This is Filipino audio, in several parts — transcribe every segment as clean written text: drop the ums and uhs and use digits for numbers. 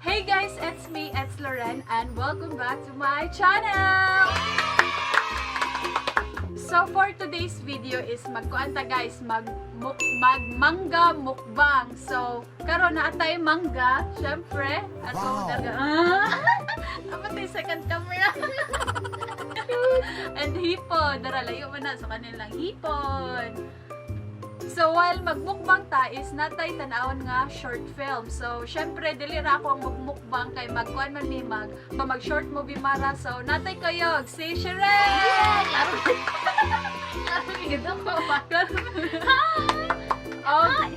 Hey guys, it's me, it's Loren, and welcome back to my channel! So for today's video is magkuanta guys, mangga mukbang. So karon na atay mangga, syempre, atong daga. Namatay second camera. And hipon, dara layo man na sa kanilang hipon. So while magmukbang ta is natay tanawon nga short film. So syempre dili ra ako ang magmukbang kay magkuan man mi mag short movie mara. So natay kayo si Sherelle. Klaro gid ko. Hi.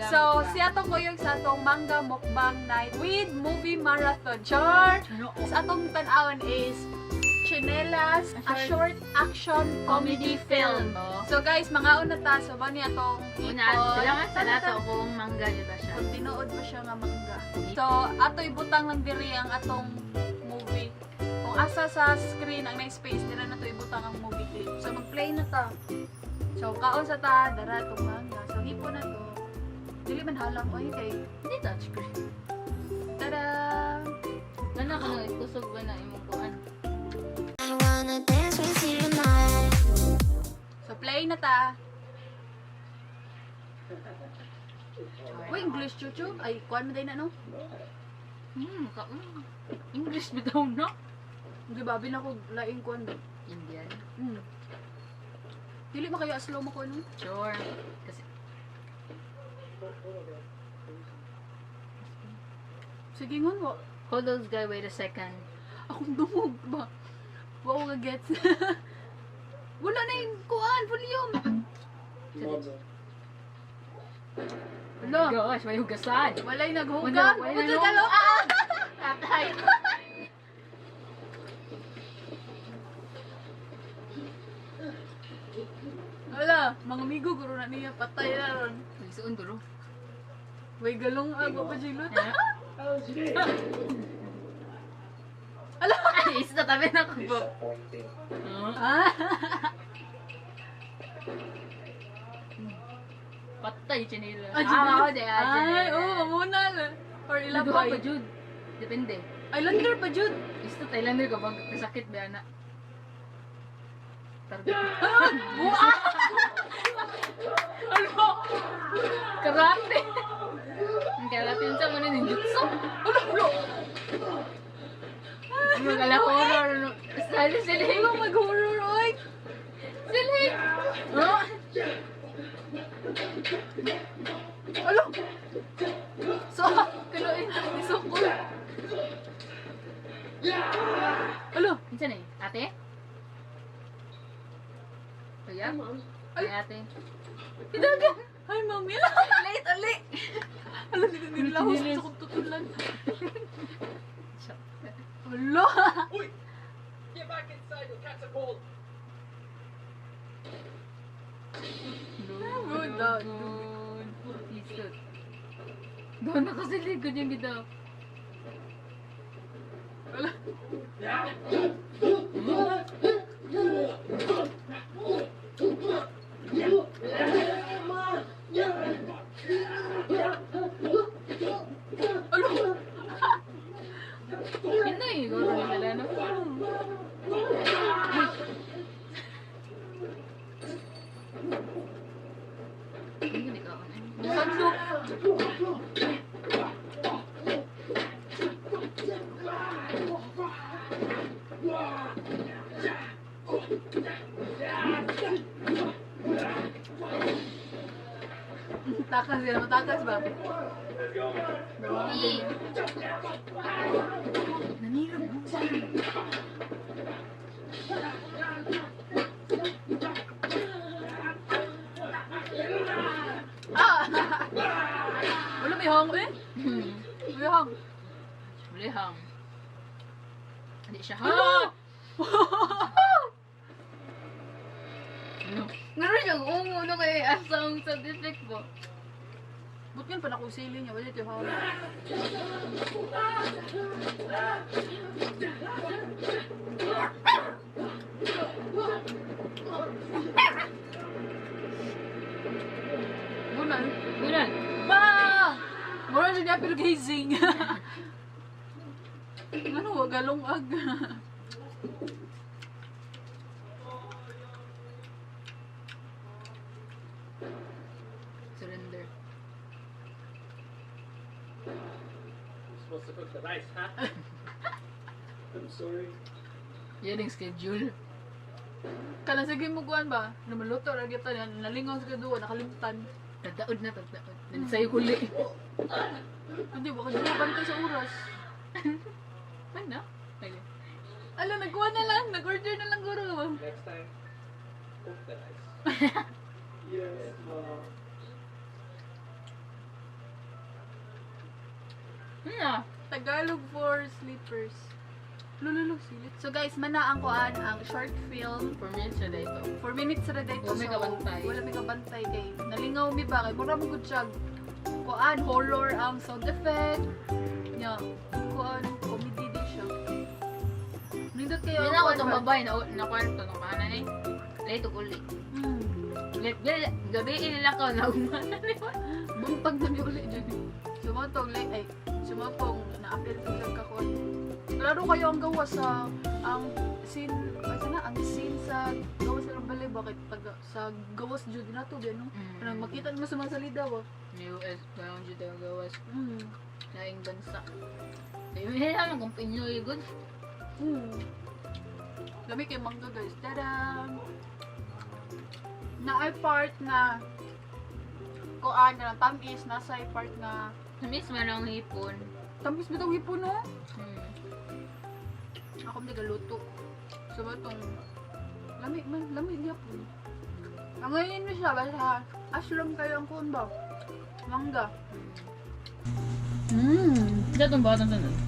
So siya to ko yung sa atong Mangga Mukbang night with movie marathon. Char. Sa atong tan-awon is Chinelas, a short action comedy film. So guys, mga una ta, so ba niya itong hipon. Kailangan sa nato kung mangga diba siya. Kung tinuod ba siya nga mangga. So, ato ibutang lang diri ang atong movie. Kung asa sa screen ang nice space, dira na to ibutang ang movie clip. So, mag-play na ta. So, kaon sa ta, dara itong mangga. So, hipon na to. Dili man halang ko, kay Hindi touchscreen. Tada! Gana ka nang ikusog ba na imong kuan? So, play na ta. Uy, English, chuchu. Ay, kuhan mo din na, no? English bitaw na. Hindi ba, binako laing kuhan ba? Indian. Dili mo kayo slow mo ko, no? Sure. Kasi Sige ngon, wa. hold those guy, wait a second. Akong dumog ba? Wow, nga gets. Wala na yung kuhan, volume. Wala. Gosh, may hugasan. Wala'y naghugan. Wala Wala. Tatay. Wala, mga amigo, guro na niya, patay na ron. Nagsuon duro. Way galong ako pa silot. Ala! Ay, isa tabi na ko po. Patay, chinila. Ah, Ay, oo, muna lang. Or Duha ilabay. pa, Jud. Depende. Islander pa, Jud. Gusto Thailander ka bang kasakit ba na? Target. Buwa! Ano? Karate. Ang karate yun sa mga ninjutsu. Ano? Ano? Magala horror. Sali sila. Ano mag-horror, oy? Sila. Oh? Ano? So, kaluin. Isukol. Ano? Minsan eh. Ate? Kuya? Ay, ate. Hidaga! Ay, mami. Late, ali. Alam, hindi ko nilahos sa kong tutulan. Hala! Oi! Get back inside, your cats are cold! Isot. Doon na kasi ligod yung bitaw. Hala! Alo! Pinoy, gano'n yung nila, no? Hindi ka ako na. Sandok! Takas sila matatas ba? Ii. Nanirap mo. Ah! Wala may hong eh? May hong. Lihang. Hindi siya. Ah! Ngayon siya, umuno kay asang sa district po. Ba't yan pa nakusili niya? Wala ito yung hong. Bunan. Bulan. Bang! Mura siya niya pilgazing. Ano, galong-ag. Surrender. I'm supposed to cook the rice, huh? I'm sorry. Yan ang schedule. Kana sige mo kuan ba? Namaluto ra kita nalingaw sa kaduwa nakalimutan. Tagdaod na, tagdaod. Sa'yo huli. Hindi ba kasi bantay sa oras. Ano? Okay. Ala nagkuha na lang, nag-order na lang guro. Next time, cook the rice. Yes, Mom. Ano? Tagalog for sleepers. Lululu silit. So guys, manaan ko ang short film. 4 minutes na dito. 4 minutes ra dito. Wala may kabantay. Wala may kabantay kay nalingaw mi ba kay mura mo gud siya. Kuan horror ang sound effect. Nya, kuan comedy di siya. Nindot kayo. Hindi na ako itong babae na kwarto ng kanan eh. Late uli. Gabiin nila ko na umana. Bumpag na ni uli dyan. Sumatong like ay sumapong na-appeal ko lang kakuan. Klaro kayo ang gawa sa ang scene, kasi na ang scene sa gawas ng balay bakit taga sa gawas jud na to gano. Parang makita mo sa mga salida ba. US bound dito ang gawas. Mm. Laing bansa. Ayun nila naman kung Pinoy good. Lami kay Mangga guys. Tada! Na ay part na kuan na tamis nasa ay part na Miss man ang hipon. tamis bitong hipon no. Hmm. Ako mga galuto. So ba itong lami niya po. Ang ngayon mo siya, basta ashram kayo ang kuwan ba? Mangga. Hindi itong batang tanong.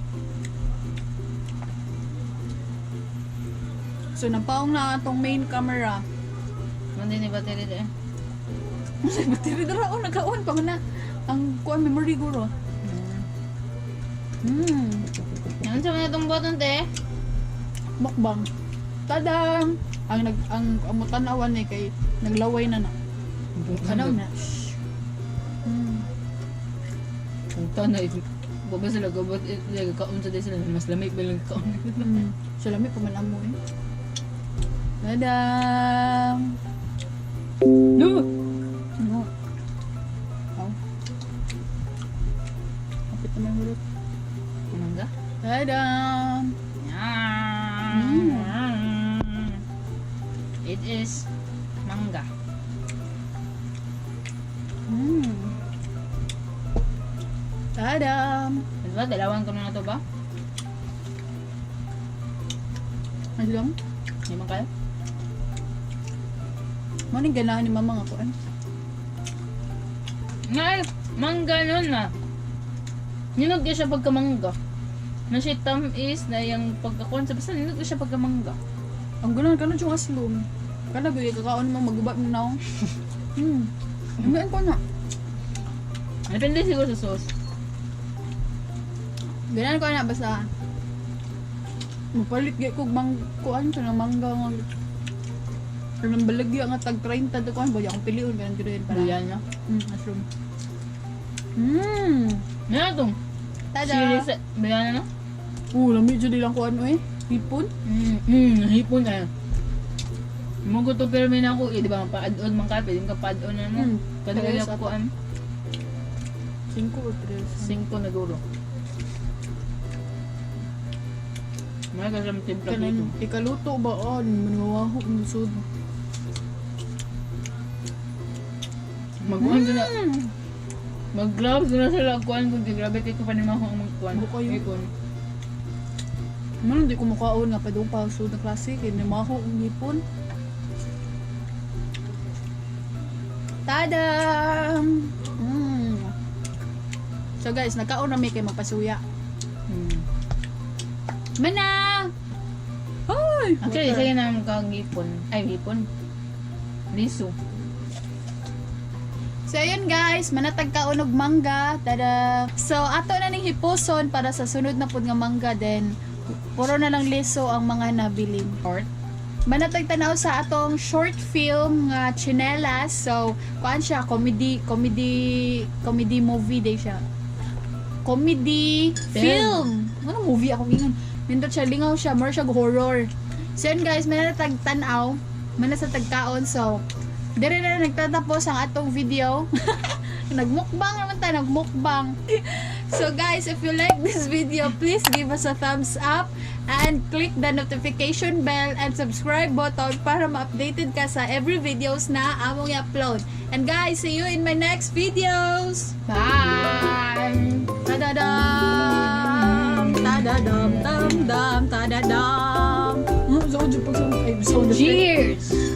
So napaong na atong main camera. Hindi ni battery de. Battery dara o nagkaon pa man na ang kuwan memory guro. Yan sa mga itong batang te. Mukbang. Tadang! Ang mutanawan ni kay naglaway na na. Kanaw na. Punta na ito. Baba sila gabot ito. Kaon sa sila. Mas lamig ba lang kaon. So lamig pa man amo eh. Tadang! No! No. Oh. Kapit naman hulot. Anong ga? Tadang! It is mangga. Tadam! Diba? Dalawan ko na ito ba? Ano lang? Hindi man kayo? Maning ganahan ni mama nga kuan. Ngay! Mangga nun na. Ninog siya pagkamangga. Na si Tam is na yung pagkakuan sa basta ninog siya pagkamangga. Ang gulan ka na yung aslom. Kana gyud kakaon mo magubat mo na. Ngayon ko na. Depende siguro sa sauce. Ganyan ko na basta mapalit gyud kog kuan to ng mangga nga. Pero nang balagya nga tag 30 to kuan ba yung piliun ganyan gyud yun para. Yan na. Aslom. Yan itong. Tada! Serious. Bayan na. Lami jud lang kuan mo eh. Hipon. Hipon kayo. Mugo to pero may na ako eh, di ba? Paad-on man ka, pwede ka paad-on na mo. Kadali ako kuan. 5 o 3. 5 na guro. May kasam timpla dito. Ikaluto ba on? Manwaho ng sud. Magkuhan ko na. Mag-gloves na sila kuan kung di grabe kay ko pa ni Maho ang magkuan. Buko yun. Ikon. Man, hindi ko makaon nga pa doon pa sa na klase. Kaya namaho ang hipon. Tada! So guys, nagkaon na may kay magpasuya. Mana! Hoy! Actually, sige na kang hipon. Ay, hipon. Liso. So ayun guys, manatag kaon og mangga. Tada! So ato na ning hipuson para sa sunod na pud nga mangga, then puro na lang liso ang mga nabilin. Short. Manatag tanaw sa atong short film nga Chinelas. So kuan siya, comedy movie day siya. Comedy film. Ano movie ako ingon? Nindot siya, lingaw siya, more siya horror. So yun guys, manatag tanaw, manatag kaon. So dire na nagtatapos ang atong video. Nagmukbang naman tayo, nagmukbang. So guys, if you like this video, please give us a thumbs up and click the notification bell and subscribe button para ma-updated ka sa every videos na among i-upload. And guys, see you in my next videos. Bye! Tadadam! Tadadam! Tam-dam! Tadadam! Cheers!